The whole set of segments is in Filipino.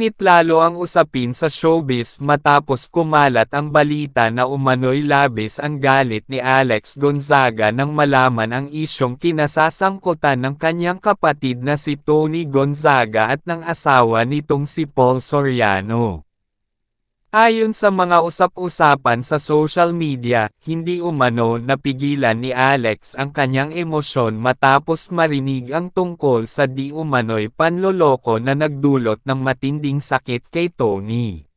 Uminit lalo ang usapin sa showbiz matapos kumalat ang balita na umano'y labis ang galit ni Alex Gonzaga nang malaman ang isyong kinasasangkutan ng kanyang kapatid na si Tony Gonzaga at ng asawa nitong si Paul Soriano. Ayon sa mga usap-usapan sa social media, hindi umano napigilan ni Alex ang kanyang emosyon matapos marinig ang tungkol sa di umano'y panloloko na nagdulot ng matinding sakit kay Tony.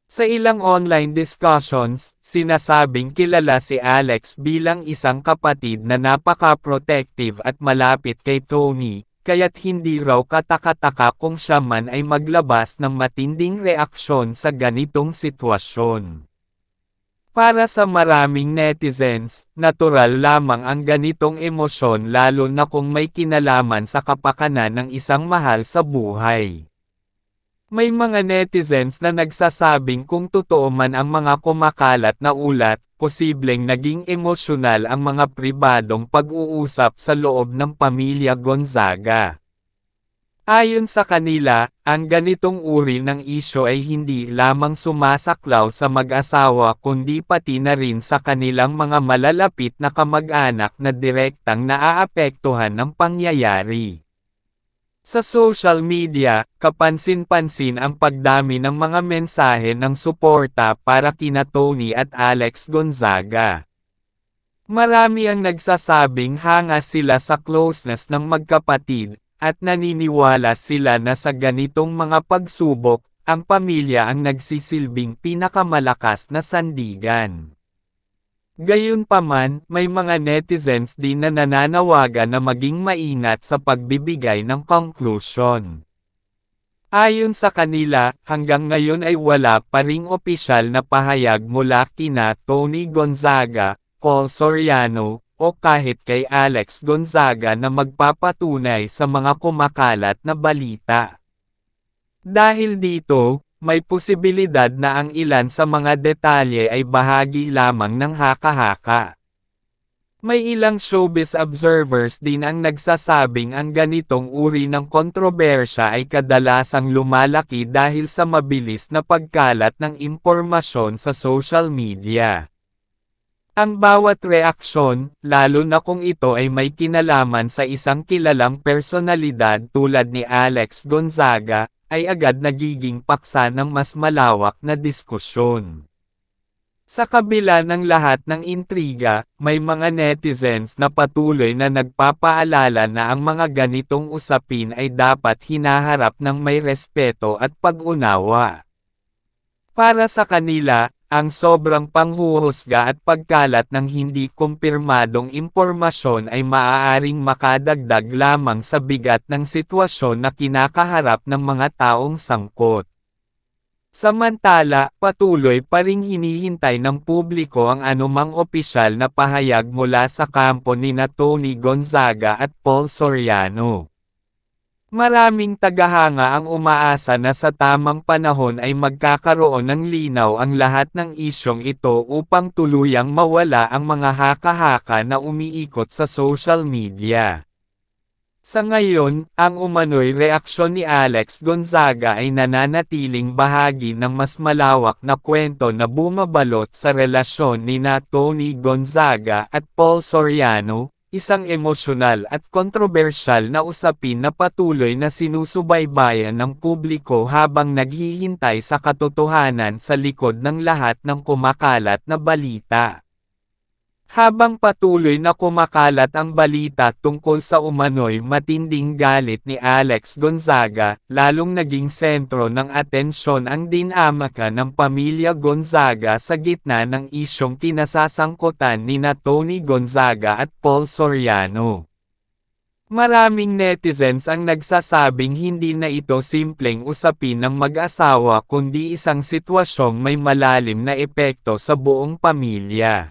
Sa ilang online discussions, sinasabing kilala si Alex bilang isang kapatid na napaka-protective at malapit kay Tony, kaya't hindi raw kataka-taka kung siya man ay maglabas ng matinding reaksyon sa ganitong sitwasyon. Para sa maraming netizens, natural lamang ang ganitong emosyon lalo na kung may kinalaman sa kapakanan ng isang mahal sa buhay. May mga netizens na nagsasabing kung totoo man ang mga kumakalat na ulat, posibleng naging emosyonal ang mga pribadong pag-uusap sa loob ng pamilya Gonzaga. Ayon sa kanila, ang ganitong uri ng isyu ay hindi lamang sumasaklaw sa mag-asawa kundi pati na rin sa kanilang mga malalapit na kamag-anak na direktang naaapektuhan ng pangyayari. Sa social media, kapansin-pansin ang pagdami ng mga mensahe ng suporta para kina Tony at Alex Gonzaga. Marami ang nagsasabing hanga sila sa closeness ng magkapatid, at naniniwala sila na sa ganitong mga pagsubok, ang pamilya ang nagsisilbing pinakamalakas na sandigan. Gayunpaman, may mga netizens din na nananawagan na maging maingat sa pagbibigay ng conclusion. Ayon sa kanila, hanggang ngayon ay wala pa ring opisyal na pahayag mula kina Tony Gonzaga, Paul Soriano, o kahit kay Alex Gonzaga na magpapatunay sa mga kumakalat na balita. Dahil dito, may posibilidad na ang ilan sa mga detalye ay bahagi lamang ng haka-haka. May ilang showbiz observers din ang nagsasabing ang ganitong uri ng kontrobersya ay kadalasang lumalaki dahil sa mabilis na pagkalat ng impormasyon sa social media. Ang bawat reaksyon, lalo na kung ito ay may kinalaman sa isang kilalang personalidad tulad ni Alex Gonzaga, ay agad nagiging paksa ng mas malawak na diskusyon. Sa kabila ng lahat ng intriga, may mga netizens na patuloy na nagpapaalala na ang mga ganitong usapin ay dapat hinaharap ng may respeto at pag-unawa. Para sa kanila, ang sobrang panghuhusga at pagkalat ng hindi kumpirmadong impormasyon ay maaaring makadagdag lamang sa bigat ng sitwasyon na kinakaharap ng mga taong sangkot. Samantala, patuloy pa ring hinihintay ng publiko ang anumang opisyal na pahayag mula sa kampo nina Tony Gonzaga at Paul Soriano. Maraming tagahanga ang umaasa na sa tamang panahon ay magkakaroon ng linaw ang lahat ng isyong ito upang tuluyang mawala ang mga haka-haka na umiikot sa social media. Sa ngayon, ang umano'y reaksyon ni Alex Gonzaga ay nananatiling bahagi ng mas malawak na kwento na bumabalot sa relasyon nina Tony Gonzaga at Paul Soriano, isang emosyonal at kontrobersyal na usapin na patuloy na sinusubaybayan ng publiko habang naghihintay sa katotohanan sa likod ng lahat ng kumakalat na balita. Habang patuloy na kumakalat ang balita tungkol sa umano'y matinding galit ni Alex Gonzaga, lalong naging sentro ng atensyon ang dinamika ng pamilya Gonzaga sa gitna ng isyong kinasasangkutan nina Tony Gonzaga at Paul Soriano. Maraming netizens ang nagsasabing hindi na ito simpleng usapin ng mag-asawa kundi isang sitwasyong may malalim na epekto sa buong pamilya.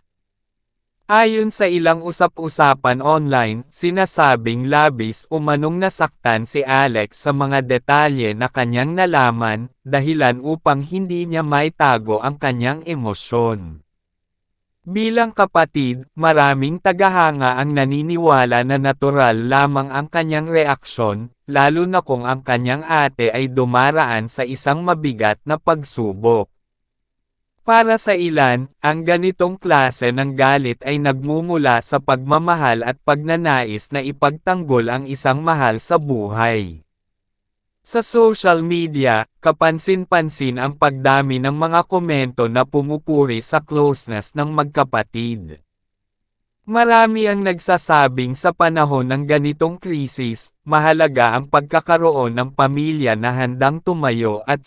Ayon sa ilang usap-usapan online, sinasabing labis umanong nasaktan si Alex sa mga detalye na kanyang nalaman, dahilan upang hindi niya maitago ang kanyang emosyon. Bilang kapatid, maraming tagahanga ang naniniwala na natural lamang ang kanyang reaksyon, lalo na kung ang kanyang ate ay dumaraan sa isang mabigat na pagsubok. Para sa ilan, ang ganitong klase ng galit ay nagmumula sa pagmamahal at pagnanais na ipagtanggol ang isang mahal sa buhay. Sa social media, kapansin-pansin ang pagdami ng mga komento na pumupuri sa closeness ng magkapatid. Marami ang nagsasabing sa panahon ng ganitong krisis, mahalaga ang pagkakaroon ng pamilya na handang tumayo at